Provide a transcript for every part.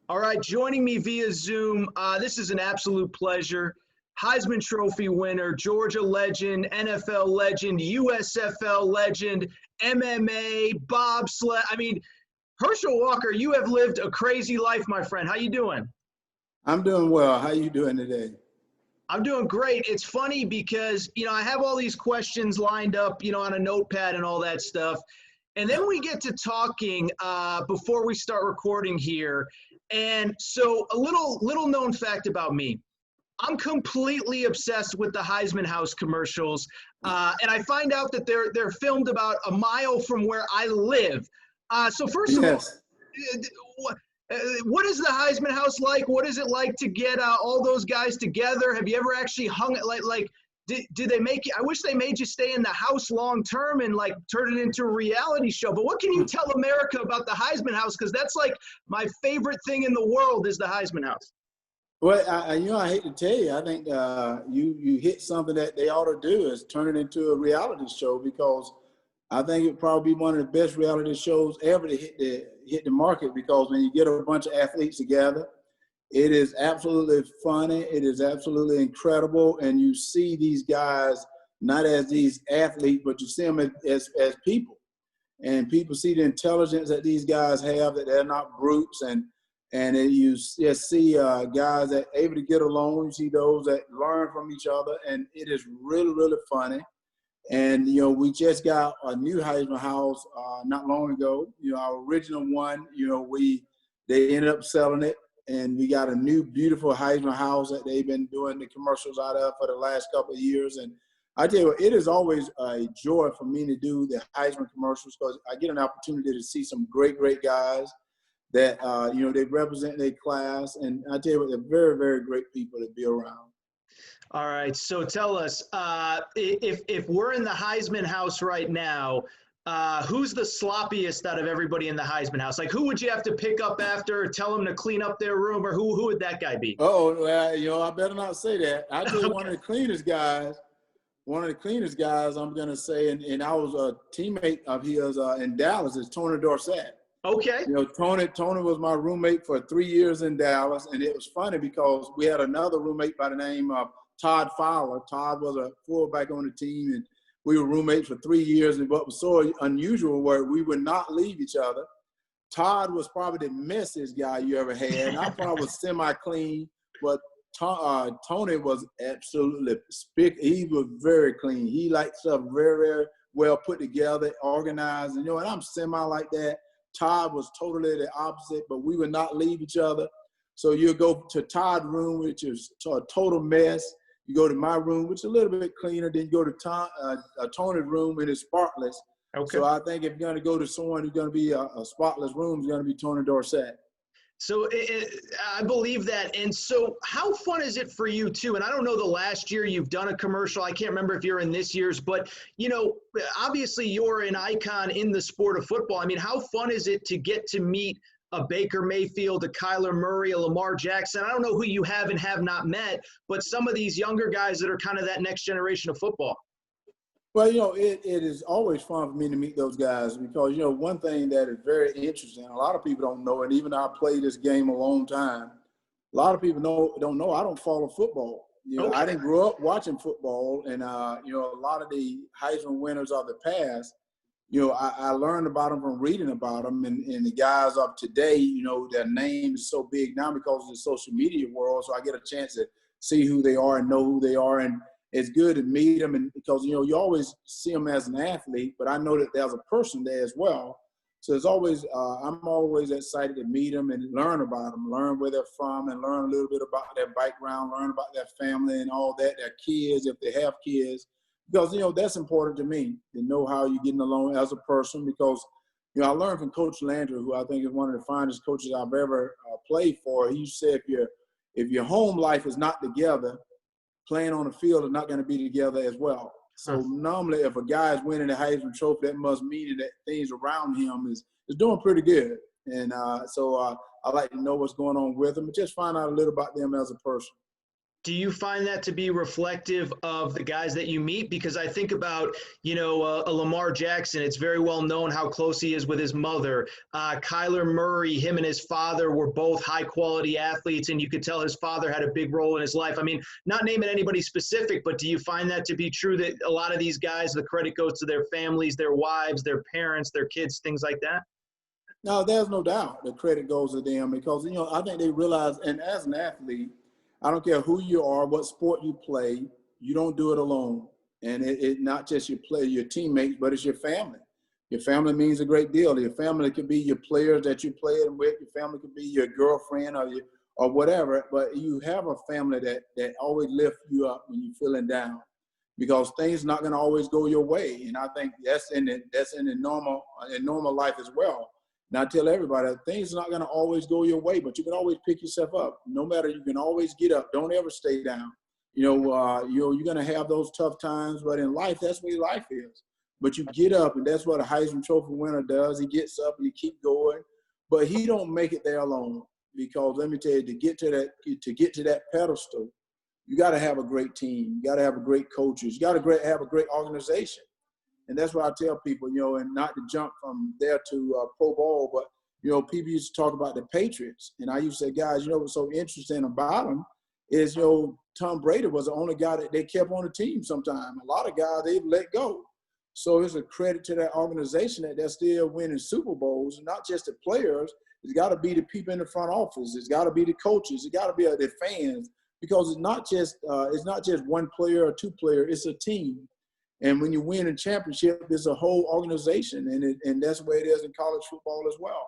All right, joining me via Zoom, this is an absolute pleasure. Heisman Trophy winner, Georgia legend, NFL legend, USFL legend, MMA, bobsled. I mean, Herschel Walker, you have lived a crazy life, my friend. How you doing? I'm doing well. How you doing today? I'm doing great. It's funny because, I have all these questions lined up, on a notepad and all that stuff. And then we get to talking before we start recording here. And so a little known fact about me. I'm completely obsessed with the Heisman House commercials. And I find out that they're filmed about a mile from where I live. So first of all, what is the Heisman House like? What is it like to get all those guys together? Have you ever actually hung it like did they make you? I wish they made you stay in the house long term and turn it into a reality show. But what can you tell America about the Heisman House? Because that's like my favorite thing in the world is the Heisman House. Well, I hate to tell you, I think you hit something that they ought to do is turn it into a reality show, because I think it'd probably be one of the best reality shows ever to hit the market, because when you get a bunch of athletes together, it is absolutely funny. It is absolutely incredible. And you see these guys not as these athletes, but you see them as people. And people see the intelligence that these guys have, that they're not brutes. And you just see guys that are able to get along. You see those that learn from each other. And it is really, really funny. And, we just got a new Heisman House not long ago. Our original one, they ended up selling it. And we got a new, beautiful Heisman House that they've been doing the commercials out of for the last couple of years. And I tell you what, it is always a joy for me to do the Heisman commercials, because I get an opportunity to see some great, great guys that, they represent their class. And I tell you what, they're very, very great people to be around. All right. So tell us, if we're in the Heisman House right now, who's the sloppiest out of everybody in the Heisman House? Like, who would you have to pick up after, tell them to clean up their room, or who would that guy be? Oh, well, I better not say that. I tell you, one of the cleanest guys, I'm going to say, and I was a teammate of his in Dallas, is Tony Dorsett. Okay. Tony was my roommate for 3 years in Dallas, and it was funny because we had another roommate by the name of Todd Fowler. Todd was a fullback on the team, and we were roommates for 3 years. And what was so unusual where we would not leave each other. Todd was probably the messiest guy you ever had. And I probably was semi-clean, but Tony was absolutely he was very clean. He liked stuff very, very well put together, organized. And and I'm semi like that. Todd was totally the opposite, but we would not leave each other. So you go to Todd's room, which is a total mess. You go to my room, which is a little bit cleaner. Then you go to Tony's room, and it's spotless. Okay. So I think if you're going to go to someone who's going to be a spotless room, it's going to be Tony Dorsett. So I believe that. And so how fun is it for you, too? And I don't know the last year you've done a commercial. I can't remember if you're in this year's. But, obviously you're an icon in the sport of football. I mean, how fun is it to get to meet a Baker Mayfield, a Kyler Murray, a Lamar Jackson? I don't know who you have and have not met, but some of these younger guys that are kind of that next generation of football. Well, it is always fun for me to meet those guys, because, one thing that is very interesting, a lot of people don't know, and even though I played this game a long time, a lot of people don't know I don't follow football. Okay. I didn't grow up watching football, and, a lot of the Heisman winners of the past, I learned about them from reading about them, and the guys of today, their name is so big now because of the social media world. So I get a chance to see who they are and know who they are. And it's good to meet them, and because, you always see them as an athlete, but I know that there's a person there as well. So it's always, I'm always excited to meet them and learn about them, learn where they're from, and learn a little bit about their background, learn about their family and all that, their kids, if they have kids. Because, that's important to me, to know how you're getting along as a person. Because, I learned from Coach Landry, who I think is one of the finest coaches I've ever played for. He said, if your home life is not together, playing on the field is not going to be together as well. So normally, if a guy is winning the Heisman Trophy, that must mean that things around him is doing pretty good. And so I like to know what's going on with them, and just find out a little about them as a person. Do you find that to be reflective of the guys that you meet? Because I think about, a Lamar Jackson. It's very well known how close he is with his mother. Kyler Murray, him and his father were both high quality athletes, and you could tell his father had a big role in his life. I mean, not naming anybody specific, but do you find that to be true, that a lot of these guys, the credit goes to their families, their wives, their parents, their kids, things like that? No, there's no doubt the credit goes to them because, I think they realize, and as an athlete, I don't care who you are, what sport you play, you don't do it alone. And it not just your teammates, but it's your family. Your family means a great deal. Your family could be your players that you play with. Your family could be your girlfriend or whatever. But you have a family that always lifts you up when you're feeling down, because things not going to always go your way. And I think that's in the normal life as well. And I tell everybody, things are not going to always go your way, but you can always pick yourself up. No matter, you can always get up. Don't ever stay down. You're going to have those tough times, but in life, that's what life is. But you get up, and that's what a Heisman Trophy winner does. He gets up and he keep going, but he don't make it there alone. Because let me tell you, to get to that pedestal, you got to have a great team. You got to have a great coaches. You got to have a great organization. And that's what I tell people, and not to jump from there to pro ball, but, people used to talk about the Patriots. And I used to say, guys, what's so interesting about them is, Tom Brady was the only guy that they kept on the team sometime. A lot of guys they've let go. So it's a credit to that organization that they're still winning Super Bowls, and not just the players. It's got to be the people in the front office. It's got to be the coaches. It's got to be the fans, because it's not just one player or two players. It's a team. And when you win a championship, it's a whole organization, and that's the way it is in college football as well.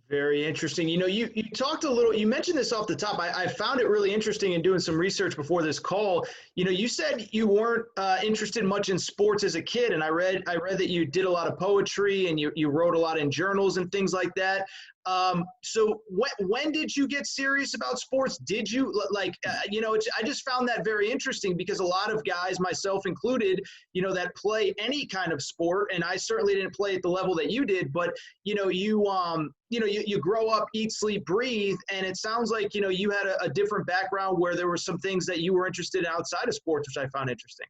Very interesting. You talked a little, you mentioned this off the top. I found it really interesting in doing some research before this call. You said you weren't interested much in sports as a kid, and I read that you did a lot of poetry and you wrote a lot in journals and things like that. So when did you get serious about sports? Did you I just found that very interesting, because a lot of guys, myself included, that play any kind of sport, and I certainly didn't play at the level that you did, but you grow up, eat, sleep, breathe, and it sounds like you had a different background where there were some things that you were interested in outside of sports, which I found interesting.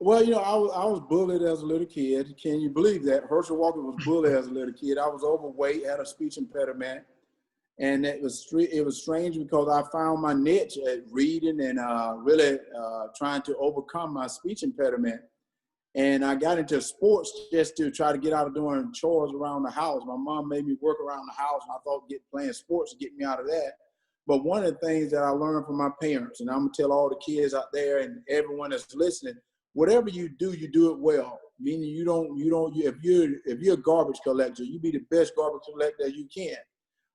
Well, I was bullied as a little kid. Can you believe that? Herschel Walker was bullied as a little kid. I was overweight, had a speech impediment, and it was strange because I found my niche at reading and really trying to overcome my speech impediment. And I got into sports just to try to get out of doing chores around the house. My mom made me work around the house, and I thought playing sports would get me out of that. But one of the things that I learned from my parents, and I'm gonna tell all the kids out there and everyone that's listening, whatever you do it well. Meaning if you're a garbage collector, you be the best garbage collector you can.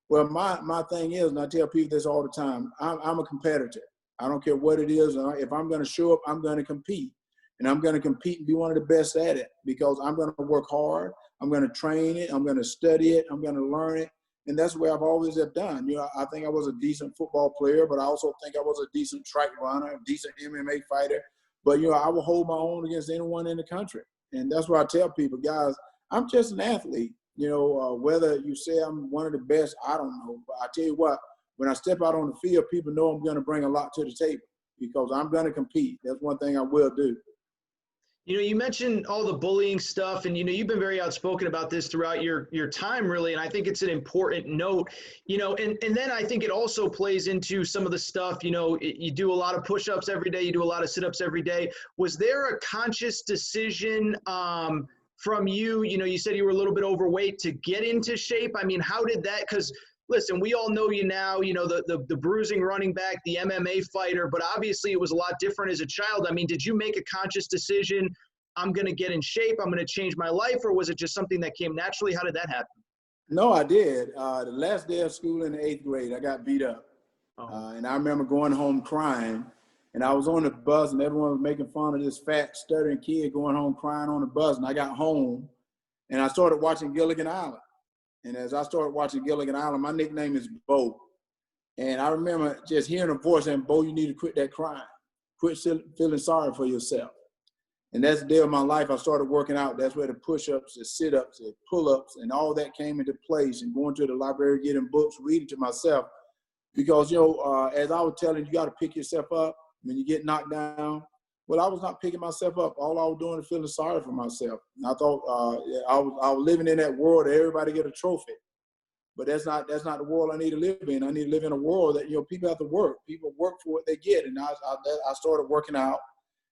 Well, my thing is, and I tell people this all the time, I'm a competitor. I don't care what it is. If I'm going to show up, I'm going to compete. And I'm going to compete and be one of the best at it, because I'm going to work hard. I'm going to train it. I'm going to study it. I'm going to learn it. And that's what I've always have done. I think I was a decent football player, but I also think I was a decent track runner, a decent MMA fighter. But, I will hold my own against anyone in the country. And that's what I tell people, guys, I'm just an athlete. Whether you say I'm one of the best, I don't know. But I tell you what, when I step out on the field, people know I'm going to bring a lot to the table, because I'm going to compete. That's one thing I will do. You mentioned all the bullying stuff, and you've been very outspoken about this throughout your time, really, and I think it's an important note. And then I think it also plays into some of the stuff. You do a lot of push-ups every day, you do a lot of sit-ups every day. Was there a conscious decision from you? You said you were a little bit overweight to get into shape. I mean, how did that? Because listen, we all know you now, the bruising running back, the MMA fighter, but obviously it was a lot different as a child. I mean, did you make a conscious decision, I'm going to get in shape, I'm going to change my life, or was it just something that came naturally? How did that happen? No, I did. The last day of school in the 8th grade, I got beat up. And I remember going home crying, and I was on the bus, and everyone was making fun of this fat, stuttering kid going home crying on the bus. And I got home, and I started watching Gilligan Island. And as I started watching Gilligan Island, my nickname is Bo. And I remember just hearing a voice saying, Bo, you need to quit that crying. Quit feeling sorry for yourself. And that's the day of my life. I started working out. That's where the push-ups, the sit-ups, the pull-ups, and all that came into place. And going to the library, getting books, reading to myself. Because, as I was telling you, you got to pick yourself up when you get knocked down. Well, I was not picking myself up. All I was doing is feeling sorry for myself. And I thought I was living in that world that everybody get a trophy. But that's not the world I need to live in. I need to live in a world that, people have to work. People work for what they get. And I started working out,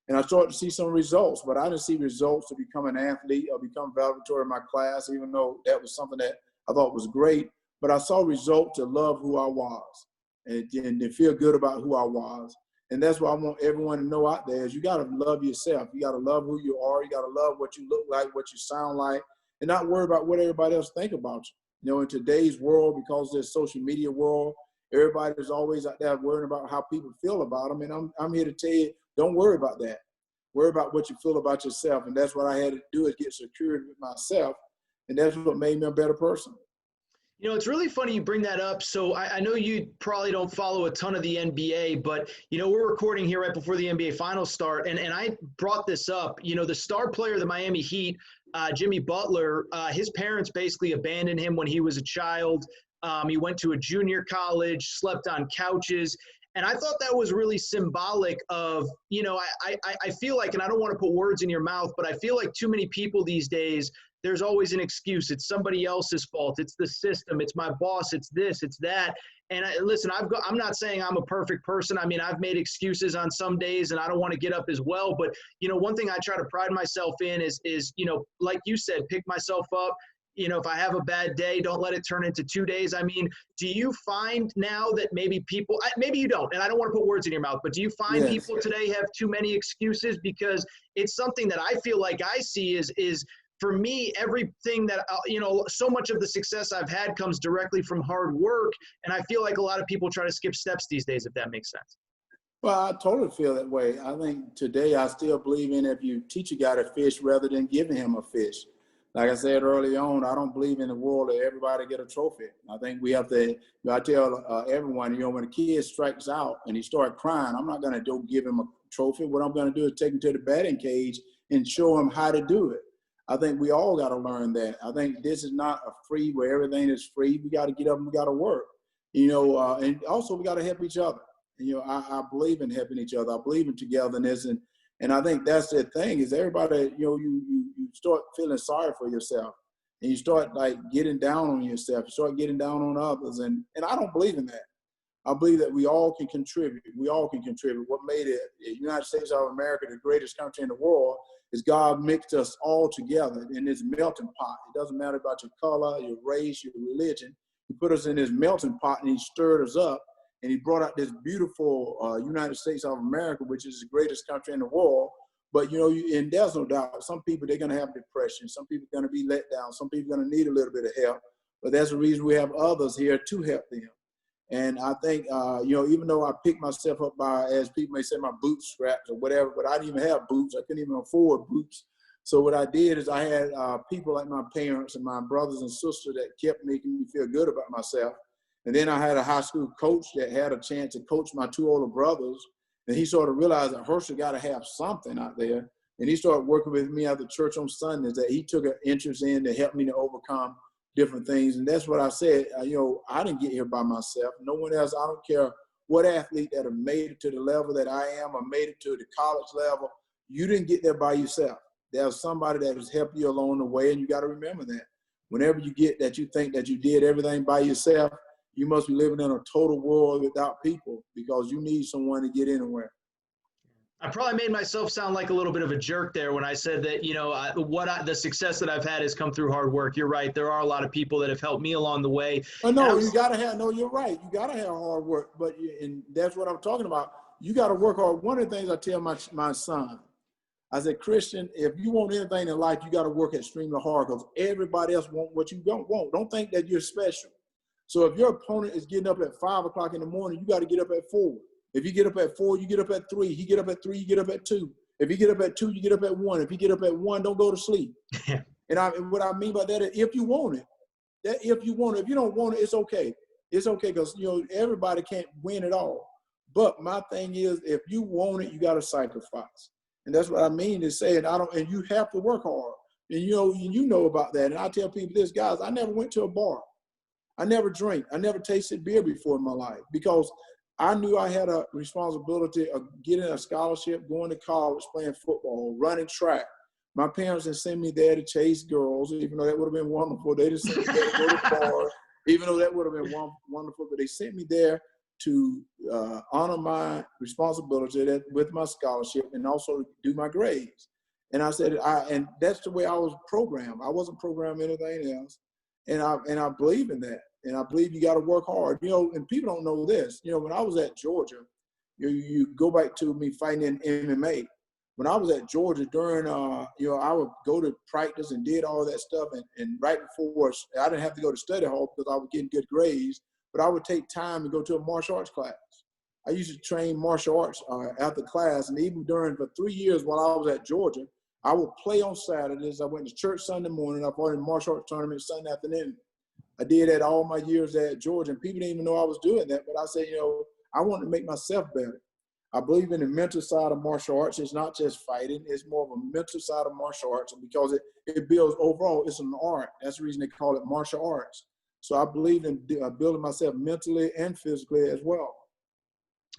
and I started to see some results. But I didn't see results to become an athlete or become valedictorian in my class, even though that was something that I thought was great. But I saw results to love who I was and to feel good about who I was. And that's what I want everyone to know out there is you got to love yourself. You got to love who you are. You got to love what you look like, what you sound like, and not worry about what everybody else think about you. In today's world, because there's social media world, everybody's always out there worrying about how people feel about them. And I'm here to tell you, don't worry about that. Worry about what you feel about yourself. And that's what I had to do is get secured with myself. And that's what made me a better person. It's really funny you bring that up. So I know you probably don't follow a ton of the NBA, but, we're recording here right before the NBA finals start. And I brought this up, the star player of the Miami Heat, Jimmy Butler, his parents basically abandoned him when he was a child. He went to a junior college, slept on couches. And I thought that was really symbolic of, I feel like, and I don't want to put words in your mouth, but I feel like too many people these days, there's always an excuse. It's somebody else's fault. It's the system. It's my boss. It's this. It's that. And listen, I'm not saying I'm a perfect person. I mean, I've made excuses on some days, and I don't want to get up as well. But one thing I try to pride myself in is like you said, pick myself up. If I have a bad day, don't let it turn into 2 days. I mean, do you find now that maybe you don't, and I don't want to put words in your mouth, but do you find people today have too many excuses? Because it's something that I feel like I see is for me, everything that, so much of the success I've had comes directly from hard work. And I feel like a lot of people try to skip steps these days, if that makes sense. Well, I totally feel that way. I think today I still believe in if you teach a guy to fish rather than giving him a fish. Like I said early on, I don't believe in the world that everybody get a trophy. I think we have to, I tell everyone, when a kid strikes out and he starts crying, I'm not going to go give him a trophy. What I'm going to do is take him to the batting cage and show him how to do it. I think we all got to learn that. I think this is not a free where everything is free. We got to get up and we got to work, and also we got to help each other. I believe in helping each other. I believe in togetherness. And I think that's the thing is everybody, you start feeling sorry for yourself and you start like getting down on yourself. You start getting down on others. And I don't believe in that. I believe that we all can contribute. We all can contribute. What made it the United States of America the greatest country in the world is God mixed us all together in this melting pot. It doesn't matter about your color, your race, your religion. He put us in this melting pot and he stirred us up and he brought out this beautiful United States of America, which is the greatest country in the world. But, and there's no doubt, some people, they're going to have depression. Some people are going to be let down. Some people are going to need a little bit of help. But that's the reason we have others here to help them. And I think, even though I picked myself up by, as people may say, my boot straps or whatever, but I didn't even have boots. I couldn't even afford boots. So what I did is I had people like my parents and my brothers and sisters that kept making me feel good about myself. And then I had a high school coach that had a chance to coach my two older brothers. And he sort of realized that Herschel got to have something out there. And he started working with me at the church on Sundays that he took an interest in to help me to overcome different things. And that's what I said, I didn't get here by myself. No one else. I don't care what athlete that have made it to the level that I am or made it to the college level. You didn't get there by yourself. There's somebody that has helped you along the way. And you got to remember that. Whenever you get that you think that you did everything by yourself, you must be living in a total world without people because you need someone to get anywhere. I probably made myself sound like a little bit of a jerk there when I said that, the success that I've had has come through hard work. You're right. There are a lot of people that have helped me along the way. Oh, no, you got to have, no, you're right. You got to have hard work. And that's what I'm talking about. You got to work hard. One of the things I tell my son, I said, Christian, if you want anything in life, you got to work extremely hard because everybody else wants what you don't want. Don't think that you're special. So if your opponent is getting up at 5 o'clock in the morning, you got to get up at 4. If you get up at 4, you get up at 3. He get up at 3, you get up at 2. If you get up at 2, you get up at 1. If you get up at 1, don't go to sleep. And what I mean by that is if you want it, if you don't want it, it's okay. It's okay because, everybody can't win it all. But my thing is, if you want it, you got to sacrifice. And that's what I mean to say, and you have to work hard. And, you know about that. And I tell people this, guys, I never went to a bar. I never drank. I never tasted beer before in my life because I knew I had a responsibility of getting a scholarship, going to college, playing football, running track. My parents didn't send me there to chase girls, even though that would have been wonderful. They didn't send me there to go to bars, even though that would have been wonderful. But they sent me there to honor my responsibility with my scholarship and also do my grades. And I said, and that's the way I was programmed. I wasn't programmed anything else. And I believe in that. And I believe you got to work hard. You know, and people don't know this. You know, when I was at Georgia, you go back to me fighting in MMA. When I was at Georgia during, you know, I would go to practice and did all that stuff. And right before, I didn't have to go to study hall because I was getting good grades, but I would take time to go to a martial arts class. I used to train martial arts after class. And even for 3 years while I was at Georgia, I would play on Saturdays. I went to church Sunday morning. I fought in martial arts tournament Sunday afternoon. I did that all my years at Georgia, and people didn't even know I was doing that. But I said, you know, I want to make myself better. I believe in the mental side of martial arts. It's not just fighting. It's more of a mental side of martial arts, and because it builds overall. It's an art. That's the reason they call it martial arts. So I believe in building myself mentally and physically as well.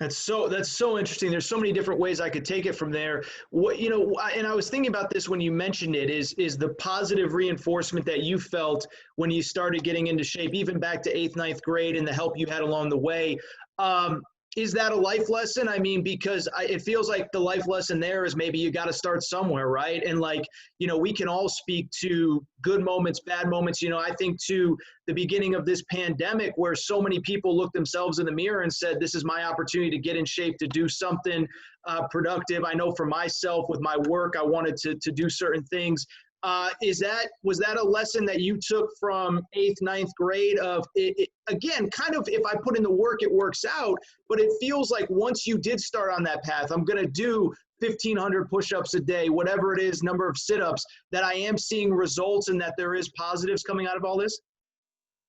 That's so interesting. There's so many different ways I could take it from there. What, you know, and I was thinking about this when you mentioned it, is the positive reinforcement that you felt when you started getting into shape, even back to 8th, 9th grade, and the help you had along the way. Is that a life lesson? I mean, because it feels like the life lesson there is maybe you got to start somewhere, right? And like, you know, we can all speak to good moments, bad moments. You know, I think to the beginning of this pandemic where so many people looked themselves in the mirror and said, this is my opportunity to get in shape, to do something productive. I know for myself with my work, I wanted to do certain things. Was that a lesson that you took from 8th, 9th grade of it, again, kind of, if I put in the work, it works out, but it feels like once you did start on that path, I'm going to do 1,500 push-ups a day, whatever it is, number of sit-ups, that I am seeing results and that there is positives coming out of all this?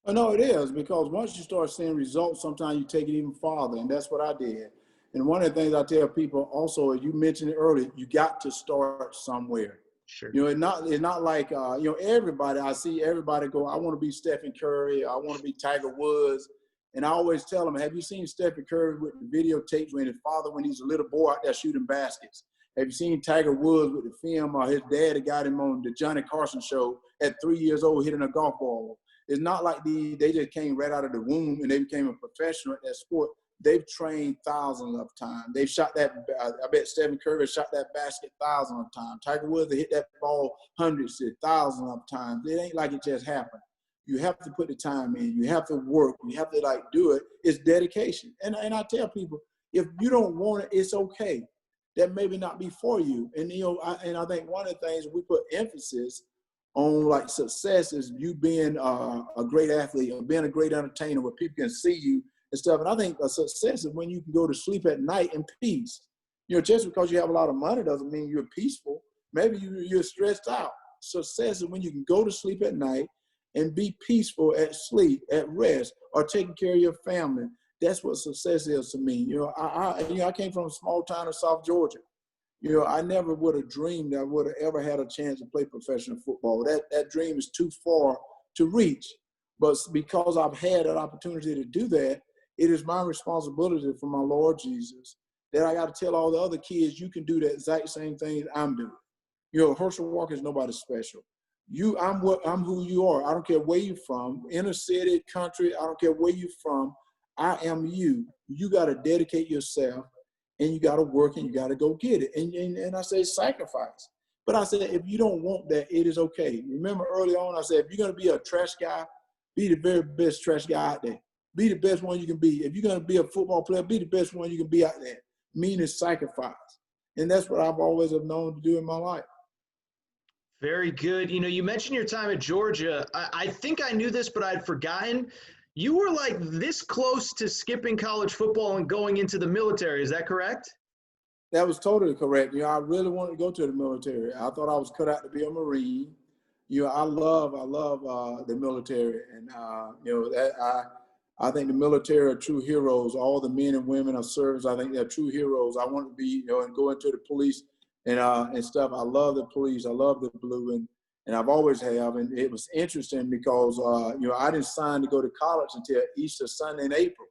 Oh, no, it is, because once you start seeing results, sometimes you take it even farther, and that's what I did. And one of the things I tell people also, as you mentioned it earlier, you got to start somewhere. Sure. You know, it's not like, you know, everybody, I see everybody go, I want to be Stephen Curry, I want to be Tiger Woods. And I always tell them, have you seen Stephen Curry with the videotapes when his father, when he's a little boy out there shooting baskets? Have you seen Tiger Woods with the film his dad got him on the Johnny Carson show at 3 years old hitting a golf ball? It's not like they just came right out of the womb and they became a professional at that sport. They've trained thousands of times. They've shot that, I bet Stephen Curry shot that basket thousands of times. Tiger Woods, they hit that ball hundreds of thousands of times. It ain't like it just happened. You have to put the time in. You have to work. You have to like do it. It's dedication. And I tell people, if you don't want it, it's okay. That maybe not be for you. And, you know, I think one of the things we put emphasis on, like, success is you being a great athlete or being a great entertainer where people can see you and stuff. And I think a success is when you can go to sleep at night in peace. You know, just because you have a lot of money doesn't mean you're peaceful. Maybe you're stressed out. Success is when you can go to sleep at night and be peaceful at sleep, at rest, or taking care of your family. That's what success is to me. You know, I came from a small town in South Georgia. You know, I never would have dreamed I would have ever had a chance to play professional football. That dream is too far to reach. But because I've had that opportunity to do that, it is my responsibility for my Lord Jesus that I got to tell all the other kids, you can do the exact same thing that I'm doing. You know, Herschel Walker is nobody special. I'm who you are. I don't care where you're from, inner city, country, I don't care where you're from. I am you. You got to dedicate yourself and you got to work and you got to go get it. And I say sacrifice. But I said, if you don't want that, it is okay. Remember early on, I said, if you're going to be a trash guy, be the very best trash guy out there. Be the best one you can be. If you're going to be a football player, be the best one you can be out there. Meaning sacrifice. And that's what I've always have known to do in my life. Very good. You know, you mentioned your time at Georgia. I think I knew this, but I'd forgotten. You were like this close to skipping college football and going into the military. Is that correct? That was totally correct. You know, I really wanted to go to the military. I thought I was cut out to be a Marine. You know, I love the military. And, you know, that I think the military are true heroes. All the men and women of service, I think they're true heroes. I want to be, you know, and go into the police and stuff. I love the police. I love the blue. And I've always have. And it was interesting because, I didn't sign to go to college until Easter Sunday in April.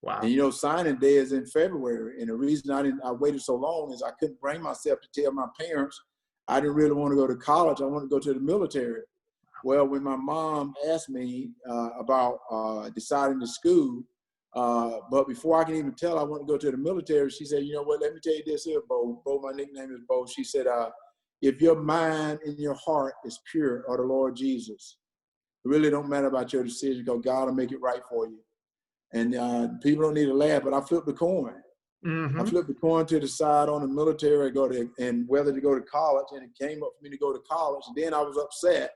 Wow. And, signing day is in February. And the reason I waited so long is I couldn't bring myself to tell my parents I didn't really want to go to college. I wanted to go to the military. Well, when my mom asked me about deciding to school, but before I can even tell I want to go to the military, she said, you know what, let me tell you this here, Bo. Bo, my nickname is Bo. She said, if your mind and your heart is pure of the Lord Jesus, it really don't matter about your decision because God will make it right for you. And people don't need to laugh, but I flipped the coin. Mm-hmm. I flipped the coin to the side on the military and whether to go to college, and it came up for me to go to college. And then I was upset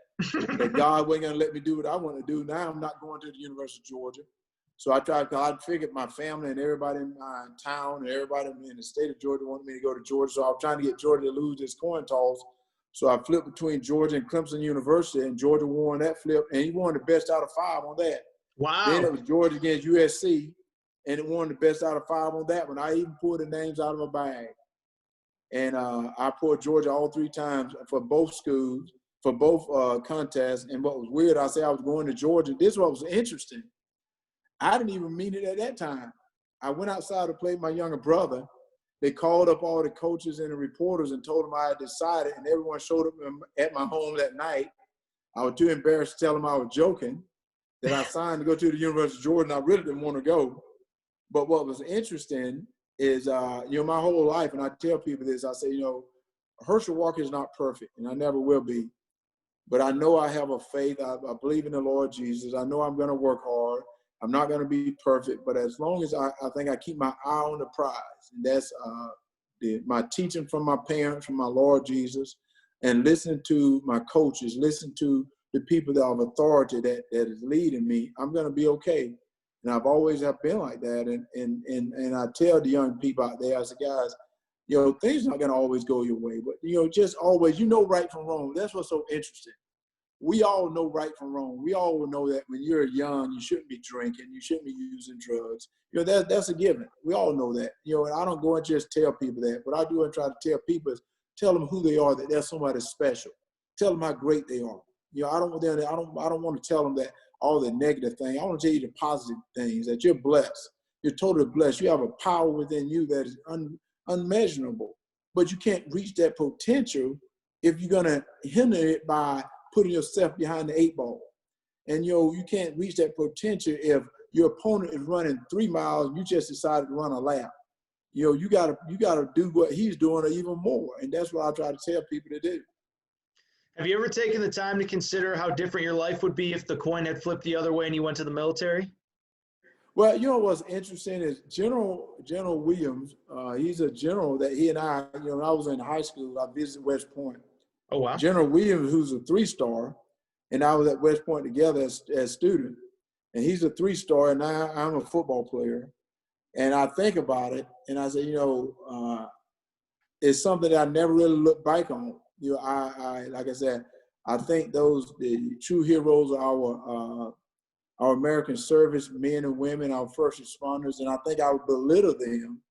that God wasn't going to let me do what I want to do. Now I'm not going to the University of Georgia. So I figured my family and everybody in my town and everybody in the state of Georgia wanted me to go to Georgia. So I was trying to get Georgia to lose this coin toss. So I flipped between Georgia and Clemson University, and Georgia won that flip. And he won the best out of 5 on that. Wow. Then it was Georgia against USC, and it won the best out of 5 on that one. I even pulled the names out of my bag. And I pulled Georgia all 3 times for both schools, for both contests. And what was weird, I said I was going to Georgia. This is what was interesting. I didn't even mean it at that time. I went outside to play with my younger brother. They called up all the coaches and the reporters and told them I had decided, and everyone showed up at my home that night. I was too embarrassed to tell them I was joking, that I signed to go to the University of Georgia, and I really didn't want to go. But what was interesting is, my whole life, and I tell people this, I say, Herschel Walker is not perfect, and I never will be. But I know I have a faith. I believe in the Lord Jesus. I know I'm going to work hard. I'm not going to be perfect, but as long as I think I keep my eye on the prize, and that's my teaching from my parents, from my Lord Jesus, and listening to my coaches, listen to the people that have authority that is leading me, I'm going to be okay. And I've always have been like that. And I tell the young people out there, I say, guys, things are not going to always go your way, but, just always, right from wrong. That's what's so interesting. We all know right from wrong. We all know that when you're young, you shouldn't be drinking, you shouldn't be using drugs. That's a given. We all know that. And I don't go and just tell people that. What I do and try to tell people is tell them who they are, that they're somebody special. Tell them how great they are. I don't want to tell them that all the negative things. I want to tell you the positive things, that you're blessed. You're totally blessed. You have a power within you that is unmeasurable. But you can't reach that potential if you're going to hinder it by putting yourself behind the 8 ball. And, you can't reach that potential if your opponent is running 3 miles and you just decided to run a lap. You gotta do what he's doing or even more. And that's what I try to tell people to do. Have you ever taken the time to consider how different your life would be if the coin had flipped the other way and you went to the military? Well, what's interesting is General Williams, he's a general that he and I, when I was in high school, I visited West Point. Oh, wow. General Williams, who's a 3-star, and I was at West Point together as students. And he's a 3-star, and I'm a football player. And I think about it, and I say, it's something that I never really look back on. I like I said, I think the true heroes are our American service men and women, our first responders, and I think I would belittle them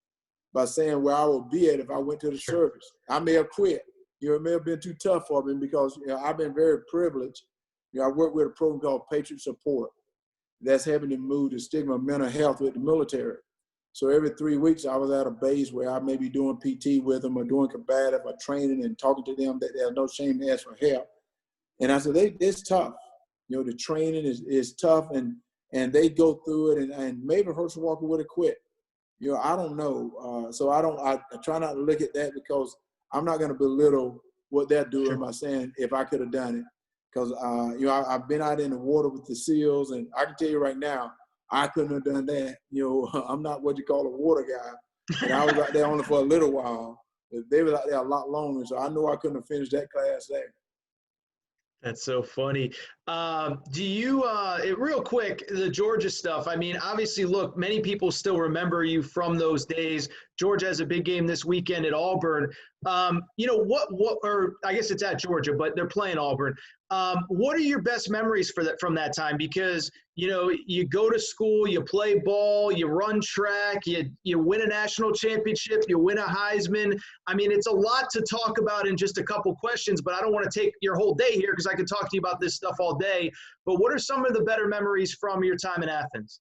by saying where I would be at if I went to the service. I may have quit. It may have been too tough for me because I've been very privileged. I work with a program called Patriot Support. That's helping to move the stigma of mental health with the military. So every 3 weeks, I was at a base where I may be doing PT with them or doing combative or training and talking to them that there's no shame to ask for help. And I said, it's tough. The training is tough, and they go through it, and maybe Herschel Walker would have quit. I don't know. So I try not to look at that because I'm not going to belittle what they're doing by saying if I could have done it. Because, I've been out in the water with the SEALs, and I can tell you right now, I couldn't have done that. I'm not what you call a water guy. And I was out there only for a little while. They were out there a lot longer, so I know I couldn't have finished that class there. That's so funny. Do you, real quick, the Georgia stuff? I mean, obviously, look, many people still remember you from those days. Georgia has a big game this weekend at Auburn. Or I guess it's at Georgia, but they're playing Auburn. What are your best memories from that time? Because, you go to school, you play ball, you run track, you win a national championship, you win a Heisman. I mean, it's a lot to talk about in just a couple questions, but I don't want to take your whole day here because I could talk to you about this stuff all day. But what are some of the better memories from your time in Athens?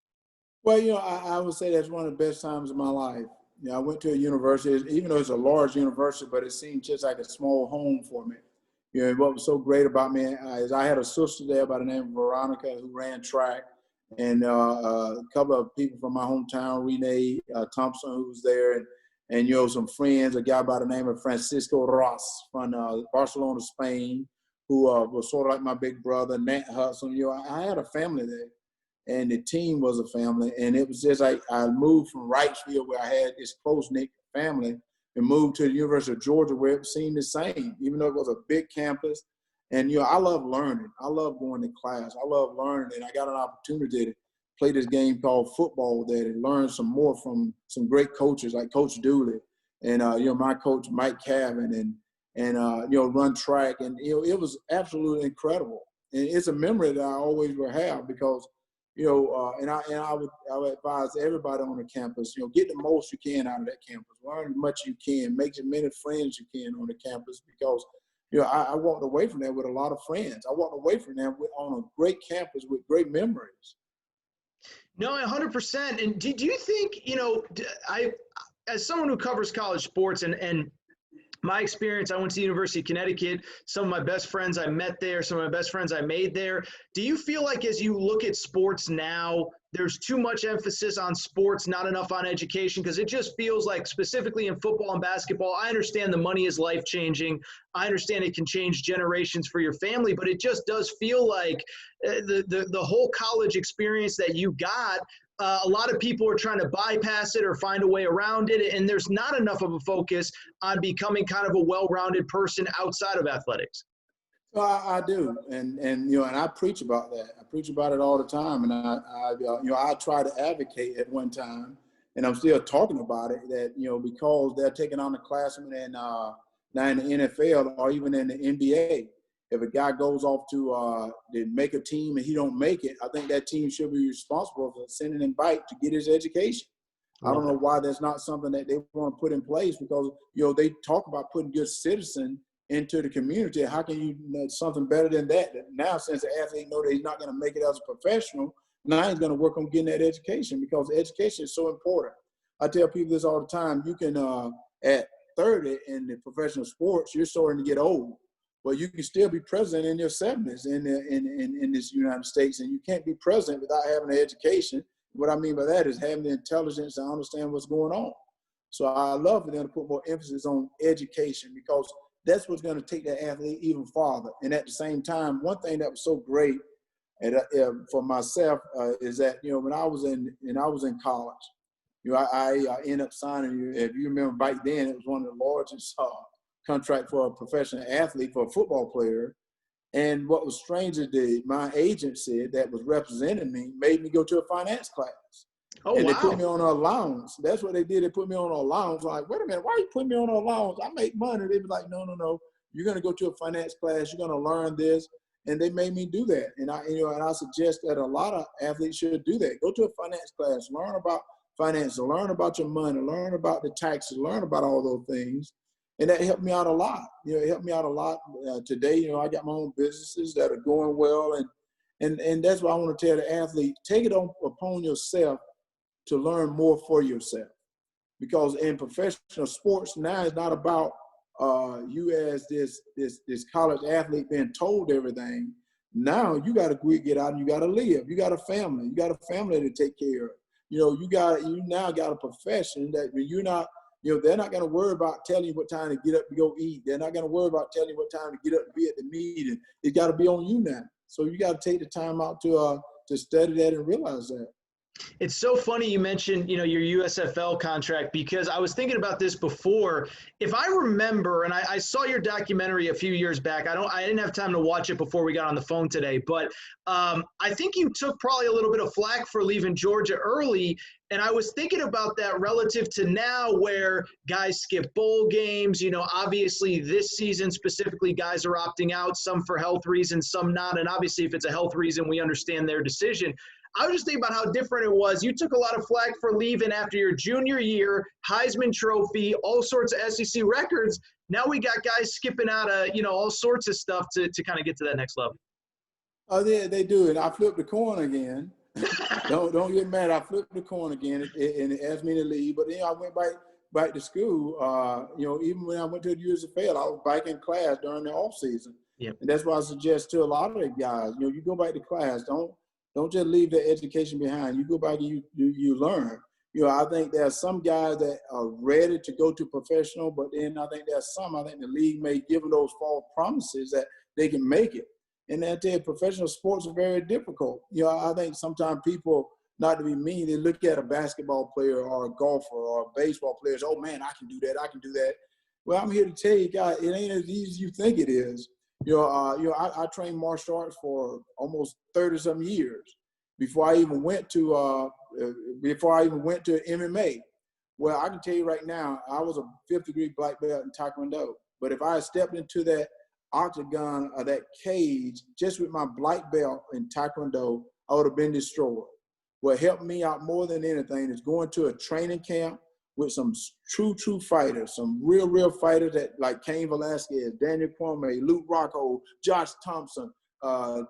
Well, I would say that's one of the best times of my life. I went to a university, even though it's a large university, but it seemed just like a small home for me. And what was so great about me is I had a sister there by the name of Veronica who ran track, and a couple of people from my hometown, Renee Thompson, who was there, and some friends, a guy by the name of Francisco Ross from Barcelona, Spain, who was sort of like my big brother, Nat Hudson. I had a family there, and the team was a family, and it was just like I moved from Wrightsville, where I had this close-knit family, and moved to the University of Georgia, where it seemed the same, even though it was a big campus. And, I love learning. I love going to class. I love learning, and I got an opportunity to play this game called football there and learn some more from some great coaches like Coach Dooley and, my coach, Mike Cavan, and run track. And, it was absolutely incredible. And it's a memory that I always will have because, I would advise everybody on the campus, get the most you can out of that campus, learn as much you can, make as many friends you can on the campus because, I walked away from that with a lot of friends. I walked away from that on a great campus with great memories. No, 100%. And do you think, as someone who covers college sports and my experience, I went to the University of Connecticut. Some of my best friends I met there, some of my best friends I made there. Do you feel like as you look at sports now, there's too much emphasis on sports, not enough on education? Because it just feels like specifically in football and basketball, I understand the money is life-changing. I understand it can change generations for your family, but it just does feel like the whole college experience that you got, a lot of people are trying to bypass it or find a way around it, and there's not enough of a focus on becoming kind of a well-rounded person outside of athletics. So I do, and I preach about that. I preach about it all the time, and I try to advocate at one time, and I'm still talking about it. That because they're taking on the classmen and now in the NFL or even in the NBA, if a guy goes off to make a team and he don't make it, I think that team should be responsible for sending him back to get his education. I don't know why that's not something that they want to put in place because they talk about putting good citizen into the community. How can you something better than that? Now, since the athlete know that he's not going to make it as a professional, now he's going to work on getting that education because education is so important. I tell people this all the time. You can at 30 in the professional sports, you're starting to get old. But you can still be president in your 70s in this United States, and you can't be president without having an education. What I mean by that is having the intelligence to understand what's going on. So I love for them to put more emphasis on education because that's what's going to take that athlete even farther. And at the same time, one thing that was so great for myself is that when I was in college, I ended up signing. If you remember back then, it was one of the largest contract for a professional athlete, for a football player. And what was strange is my agent said that was representing me made me go to a finance class. Oh, and wow. They put me on an allowance. That's what they did. They put me on an allowance. I'm like, wait a minute, why are you putting me on an allowance? I make money. They was like, no. You're going to go to a finance class. You're going to learn this. And they made me do that. And I suggest that a lot of athletes should do that. Go to a finance class, learn about finance, learn about your money, learn about the taxes, learn about all those things. And that helped me out a lot. It helped me out a lot. Today, I got my own businesses that are going well. And that's why I want to tell the athlete, take it upon yourself to learn more for yourself. Because in professional sports, now it's not about you as this college athlete being told everything. Now you got to get out and you got to live. You got a family. You got a family to take care of. You now got a profession that you're not, they're not going to worry about telling you what time to get up to go eat. They're not going to worry about telling you what time to get up to be at the meeting. It's got to be on you now. So you got to take the time out to study that and realize that. It's so funny you mentioned, your USFL contract, because I was thinking about this before. If I remember, and I saw your documentary a few years back. I didn't have time to watch it before we got on the phone today, but I think you took probably a little bit of flack for leaving Georgia early. And I was thinking about that relative to now where guys skip bowl games. Obviously this season specifically, guys are opting out, some for health reasons, some not. And obviously if it's a health reason, we understand their decision. I was just thinking about how different it was. You took a lot of flack for leaving after your junior year, Heisman Trophy, all sorts of SEC records. Now we got guys skipping out of, all sorts of stuff to kind of get to that next level. Oh, they do it. I flipped the coin again. Don't get mad. I flipped the coin again, and it asked me to leave. But then I went back to school. Even when I went to the USFL, I was back in class during the off season. Yep. And that's why I suggest to a lot of the guys, you go back to class. Don't just leave the education behind. You go back and you learn. I think there are some guys that are ready to go to professional, but then I think the league may give them those false promises that they can make it. And I tell you, professional sports are very difficult. I think sometimes people, not to be mean, they look at a basketball player or a golfer or a baseball player and say, oh man, I can do that. Well, I'm here to tell you guys, it ain't as easy as you think it is. I trained martial arts for almost 30-some years before I even went to MMA. Well, I can tell you right now, I was a 5th degree black belt in Taekwondo. But if I had stepped into that octagon or that cage just with my black belt in Taekwondo, I would have been destroyed. What helped me out more than anything is going to a training camp with some true fighters, some real fighters that like Cain Velasquez, Daniel Cormier, Luke Rockhold, Josh Thompson,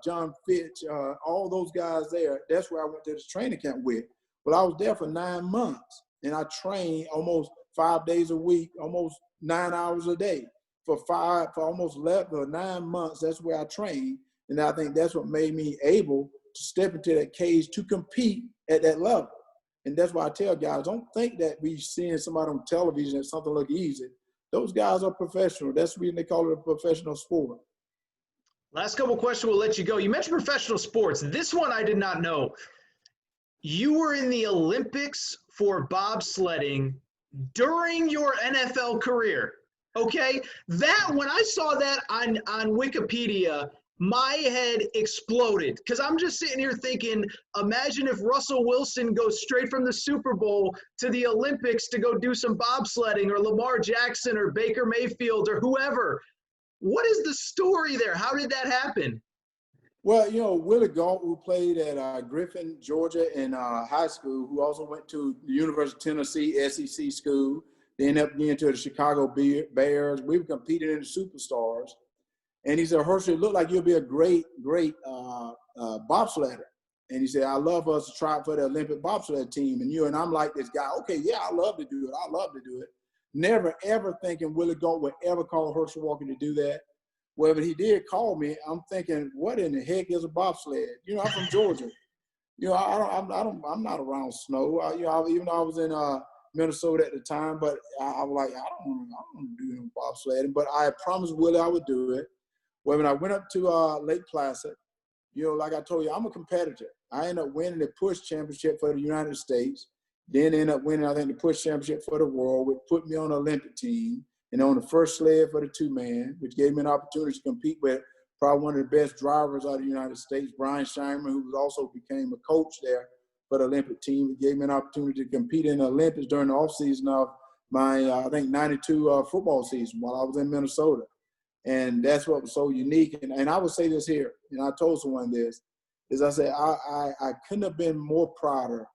John Fitch, all those guys there. That's where I went to this training camp with. Well, I was there for 9 months, and I trained almost 5 days a week, almost 9 hours a day for almost 9 months. That's where I trained, and I think that's what made me able to step into that cage to compete at that level. And that's why I tell guys, don't think that we seeing somebody on television and something look easy. Those guys are professional. That's the reason they call it a professional sport. Last couple of questions, we'll let you go. You mentioned professional sports. This one I did not know. You were in the Olympics for bobsledding during your NFL career. Okay? When I saw that on Wikipedia, my head exploded because I'm just sitting here thinking, imagine if Russell Wilson goes straight from the Super Bowl to the Olympics to go do some bobsledding, or Lamar Jackson or Baker Mayfield or whoever. What is the story there? How did that happen? Well, Willie Gault, who played at Griffin, Georgia in high school, who also went to the University of Tennessee, SEC school, they ended up getting to the Chicago Bears. We were competing in the Superstars. And he said, Herschel, it looked like you'll be a great bobsledder. And he said, I love us to try for the Olympic bobsled team. And I'm like this guy, okay, yeah, I love to do it. Never, ever thinking Willie Gault would ever call Herschel Walker to do that. Well, but he did call me. I'm thinking, what in the heck is a bobsled? I'm from Georgia. I'm not around snow. Even though I was in Minnesota at the time, but I was like, I don't want to do no bobsledding. But I promised Willie I would do it. Well, when I went up to Lake Placid, like I told you, I'm a competitor. I ended up winning the push championship for the United States. Then ended up winning, I think, the push championship for the world, which put me on the Olympic team and on the first sled for the 2-man, which gave me an opportunity to compete with probably one of the best drivers out of the United States, Brian Scheimer, who also became a coach there for the Olympic team. It gave me an opportunity to compete in the Olympics during the offseason of my, I think, 92 football season while I was in Minnesota. And that's what was so unique. And I would say this here, and I told someone this, is I said, I couldn't have been more prouder.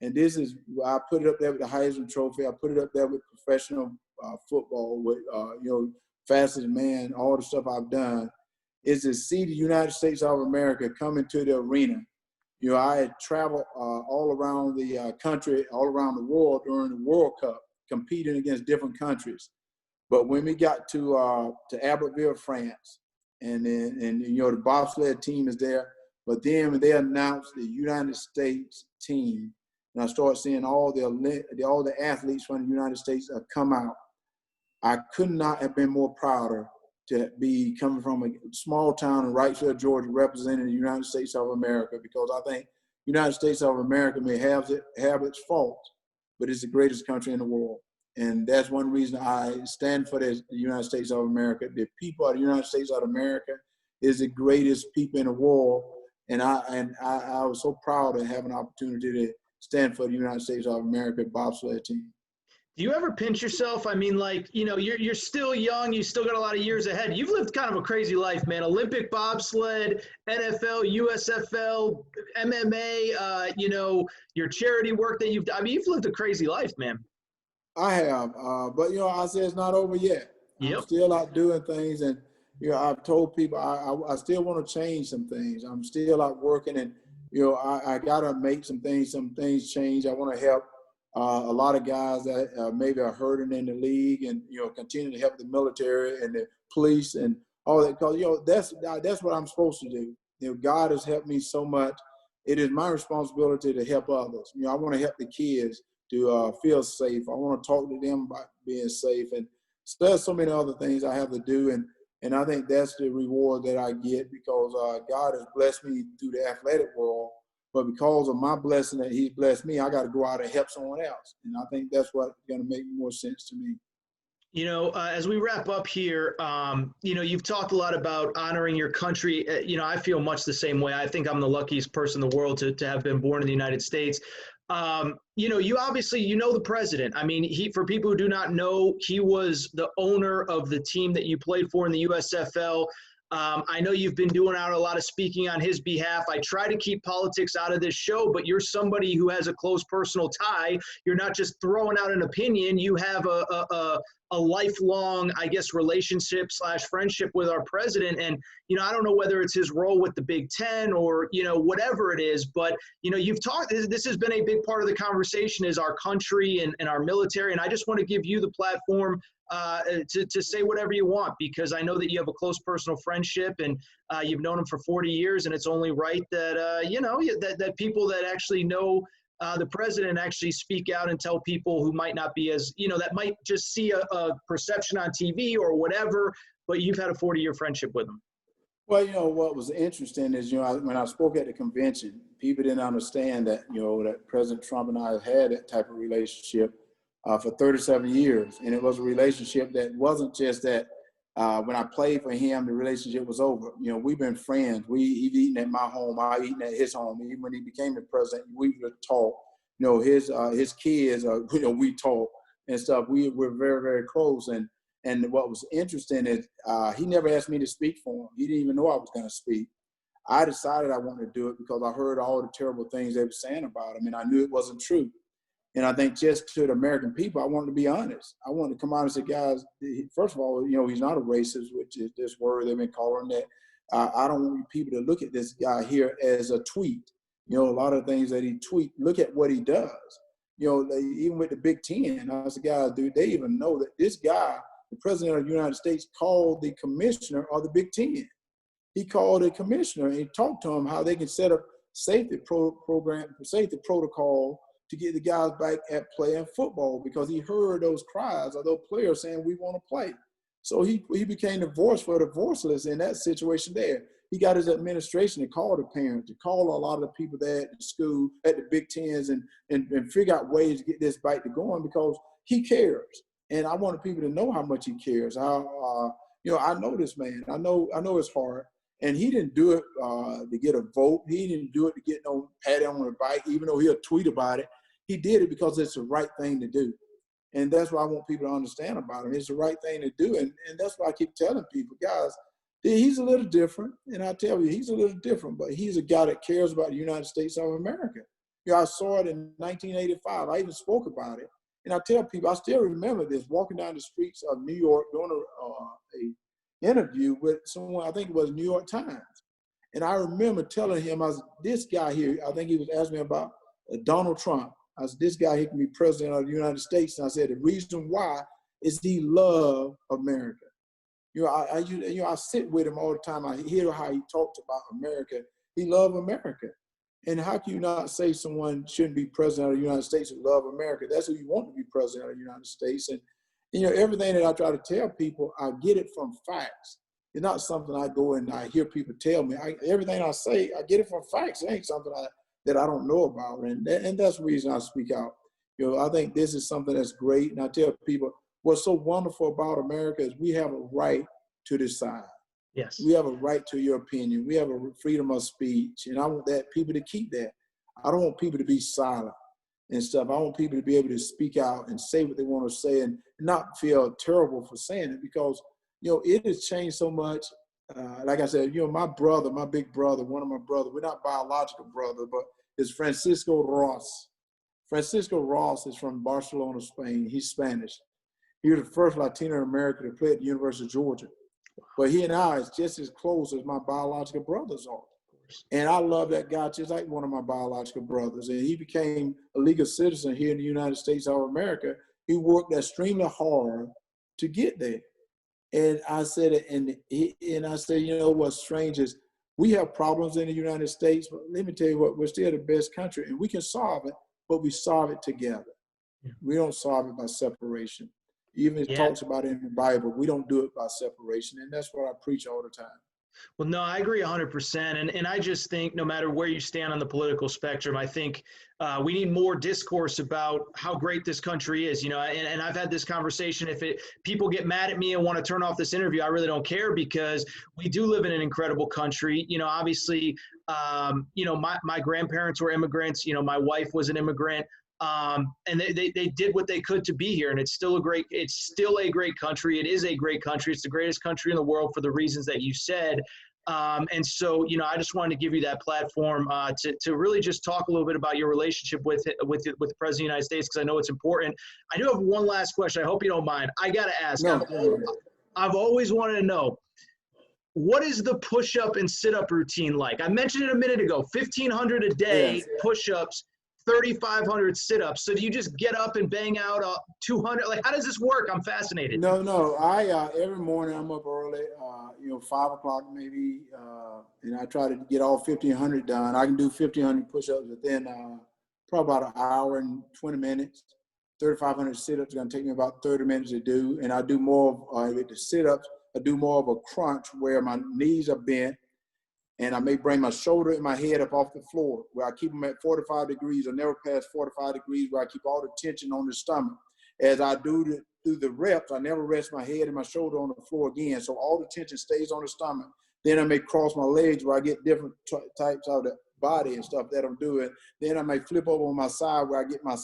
And this is, I put it up there with the Heisman Trophy. I put it up there with professional football, with, fastest man, all the stuff I've done, is to see the United States of America come into the arena. I had traveled all around the country, all around the world during the World Cup, competing against different countries. But when we got to Albertville, France, and the bobsled team is there, but then when they announced the United States team, and I started seeing all the athletes from the United States come out, I could not have been more prouder to be coming from a small town in Wrightsville, Georgia, representing the United States of America, because I think United States of America may have its faults, but it's the greatest country in the world. And that's one reason I stand for the United States of America. The people of the United States of America is the greatest people in the world. And I was so proud to have an opportunity to stand for the United States of America bobsled team. Do you ever pinch yourself? I mean, like, you know, you're still young. You still got a lot of years ahead. You've lived kind of a crazy life, man. Olympic bobsled, NFL, USFL, MMA, you know, your charity work that you've done. I mean, you've lived a crazy life, man. I have, but, you know, I say it's not over yet. Yep. I'm still out doing things. And, you know, I've told people I still want to change some things. I'm still out working, and, you know, I got to make some things change. I want to help a lot of guys that maybe are hurting in the league, and, you know, continue to help the military and the police and all that. Because, you know, that's what I'm supposed to do. You know, God has helped me so much. It is my responsibility to help others. You know, I want to help the kids to feel safe. I want to talk to them about being safe. And so there's so many other things I have to do. And I think that's the reward that I get, because God has blessed me through the athletic world. But because of my blessing that he's blessed me, I got to go out and help someone else. And I think that's what's going to make more sense to me. You know, as we wrap up here, you know, you've talked a lot about honoring your country. You know, I feel much the same way. I think I'm the luckiest person in the world to have been born in the United States. You know, you obviously, you know, the president. I mean, for people who do not know, he was the owner of the team that you played for in the USFL. I know you've been doing out a lot of speaking on his behalf. I try to keep politics out of this show, but you're somebody who has a close personal tie. You're not just throwing out an opinion. You have a lifelong, I guess, relationship / friendship with our president. And, you know, I don't know whether it's his role with the Big Ten or, you know, whatever it is, but, you know, you've talked, this has been a big part of the conversation, is our country and our military. And I just want to give you the platform to say whatever you want, because I know that you have a close personal friendship, and you've known him for 40 years, and it's only right that, you know, that people that actually know the president actually speak out and tell people who might not be as, you know, that might just see a perception on TV or whatever, but you've had a 40-year friendship with him. Well, you know, what was interesting is, you know, when I spoke at the convention, people didn't understand that, you know, that President Trump and I have had that type of relationship for 37 years. And it was a relationship that wasn't just that when I played for him, the relationship was over. You know, we've been friends. He's eaten at my home, I've eaten at his home. Even when he became the president, we would talk. You know, his kids, you know, we talk and stuff. We're very, very close. And what was interesting is he never asked me to speak for him. He didn't even know I was going to speak. I decided I wanted to do it because I heard all the terrible things they were saying about him, and I knew it wasn't true. And I think just to the American people, I wanted to be honest. I wanted to come out and say, guys, first of all, you know, he's not a racist, which is this word they've been calling that. I don't want people to look at this guy here as a tweet. You know, a lot of things that he tweet, look at what he does. You know, even with the Big Ten, I said, guys, dude, they even know that this guy, the president of the United States, called the commissioner of the Big Ten. He called the commissioner and he talked to him how they can set up safety protocol to get the guys back at playing football, because he heard those cries of those players saying, we want to play. So he became the voice for the voiceless in that situation there. He got his administration to call the parents, to call a lot of the people there at the school, at the Big Tens, and figure out ways to get this back to going, because he cares. And I wanted people to know how much he cares. How, you know, I know this man. I know his heart. And he didn't do it to get a vote. He didn't do it to get no pat on the back, even though he'll tweet about it. He did it because it's the right thing to do. And that's what I want people to understand about him. It's the right thing to do. And that's why I keep telling people, guys, he's a little different. And I tell you, he's a little different, but he's a guy that cares about the United States of America. You know, I saw it in 1985. I even spoke about it. And I tell people, I still remember this, walking down the streets of New York, doing a interview with someone, I think it was New York Times. And I remember telling him, this guy here, I think he was asking me about Donald Trump. I said, this guy, he can be president of the United States. And I said, the reason why is he loves America. You know, I sit with him all the time. I hear how he talks about America. He loves America. And how can you not say someone shouldn't be president of the United States and love America? That's who you want to be president of the United States. And, you know, everything that I try to tell people, I get it from facts. It's not something I go and I hear people tell me. Everything I say, I get it from facts. It ain't something that I don't know about. And that's the reason I speak out. I think this is something that's great. And I tell people, what's so wonderful about America is we have a right to decide. Yes. We have a right to your opinion. We have a freedom of speech. And I want people to keep that. I don't want people to be silent and stuff. I want people to be able to speak out and say what they want to say and not feel terrible for saying it, because, it has changed so much. Like I said, my brother, my big brother, one of my brothers, we're not biological brothers, but it's Francisco Ross. Francisco Ross is from Barcelona, Spain. He's Spanish. He was the first Latino American to play at the University of Georgia. But he and I is just as close as my biological brothers are. And I love that guy just like one of my biological brothers. And he became a legal citizen here in the United States of America. He worked extremely hard to get there. And I said, what's strange is we have problems in the United States, but let me tell you what, we're still the best country, and we can solve it, but we solve it together. Yeah. We don't solve it by separation. Even it talks about it in the Bible, we don't do it by separation, and that's what I preach all the time. Well, no, I agree 100%. And I just think no matter where you stand on the political spectrum, I think we need more discourse about how great this country is, and I've had this conversation. If people get mad at me and want to turn off this interview, I really don't care, because we do live in an incredible country. Obviously, my grandparents were immigrants. My wife was an immigrant. And they did what they could to be here, and it's still a great country. It is a great country. It's the greatest country in the world for the reasons that you said. And so, I just wanted to give you that platform to really just talk a little bit about your relationship with the President of the United States, because I know it's important. I do have one last question. I hope you don't mind. I got to ask. No. I've always wanted to know, what is the push-up and sit-up routine like? I mentioned it a minute ago, 1,500 a day push-ups, 3,500 sit-ups. So do you just get up and bang out 200? Like, how does this work? I'm fascinated. No. I every morning I'm up early, 5 o'clock maybe, and I try to get all 1,500 done. I can do 1,500 push-ups within probably about an hour and 20 minutes. 3,500 sit-ups is going to take me about 30 minutes to do, and I do more with the sit-ups. I do more of a crunch where my knees are bent, and I may bring my shoulder and my head up off the floor, where I keep them at 45 degrees or never past 45 degrees, where I keep all the tension on the stomach. As I do the reps, I never rest my head and my shoulder on the floor again, so all the tension stays on the stomach. Then I may cross my legs where I get different types of the body and stuff that I'm doing. Then I may flip over on my side where I get my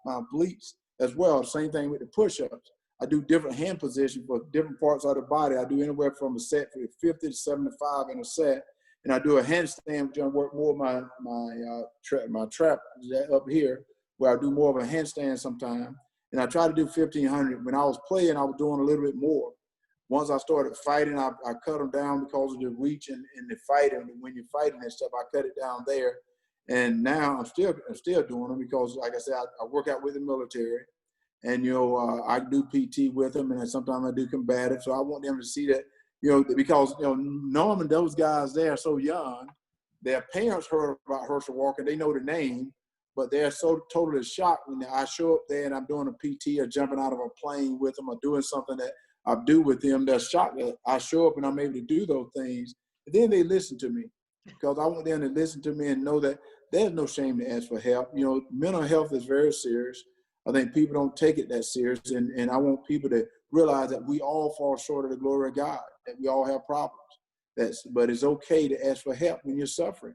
obliques as well. Same thing with the push-ups. I do different hand positions for different parts of the body. I do anywhere from a set for 50 to 75 in a set. And I do a handstand, which I work more of my trap up here, where I do more of a handstand sometimes. And I try to do 1,500. When I was playing, I was doing a little bit more. Once I started fighting, I cut them down because of the reach and the fighting. When you're fighting and stuff, I cut it down there. And now I'm still doing them because, like I said, I work out with the military. And, I do PT with them, and sometimes I do combative. So I want them to see that, because, normally those guys, they are so young. Their parents heard about Herschel Walker. They know the name, but they're so totally shocked when I show up there and I'm doing a PT or jumping out of a plane with them or doing something that I do with them. They're shocked that I show up and I'm able to do those things. And then they listen to me, because I want them to listen to me and know that there's no shame to ask for help. Mental health is very serious. I think people don't take it that serious, and I want people to realize that we all fall short of the glory of God, that we all have problems. But it's okay to ask for help when you're suffering.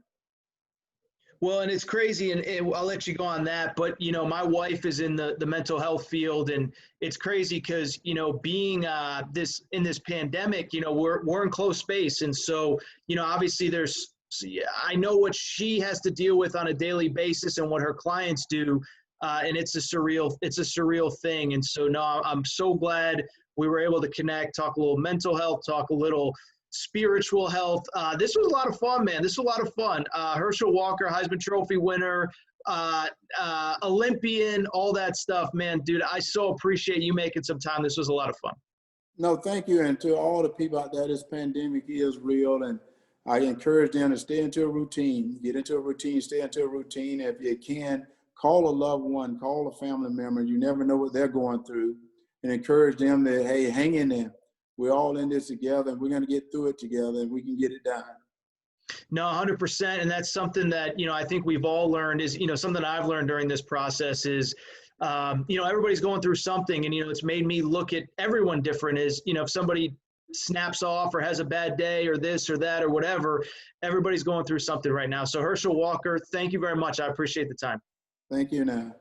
Well, and it's crazy, and I'll let you go on that, but, my wife is in the mental health field, and it's crazy because, being in this pandemic, we're in close space. And so, obviously I know what she has to deal with on a daily basis and what her clients do. And it's a surreal thing. And so, no, I'm so glad we were able to connect, talk a little mental health, talk a little spiritual health. This was a lot of fun, man. This was a lot of fun. Herschel Walker, Heisman Trophy winner, Olympian, all that stuff, man. Dude, I so appreciate you making some time. This was a lot of fun. No, thank you. And to all the people out there, this pandemic is real. And I encourage them to stay into a routine. Get into a routine, stay into a routine. If you can, call a loved one, call a family member. You never know what they're going through. And encourage them that, hey, hang in there. We're all in this together, and we're going to get through it together, and we can get it done. No, 100%. And that's something that, I think we've all learned is, something I've learned during this process is, everybody's going through something, and, it's made me look at everyone different is, if somebody snaps off or has a bad day or this or that or whatever, everybody's going through something right now. So Herschel Walker, thank you very much. I appreciate the time. Thank you now.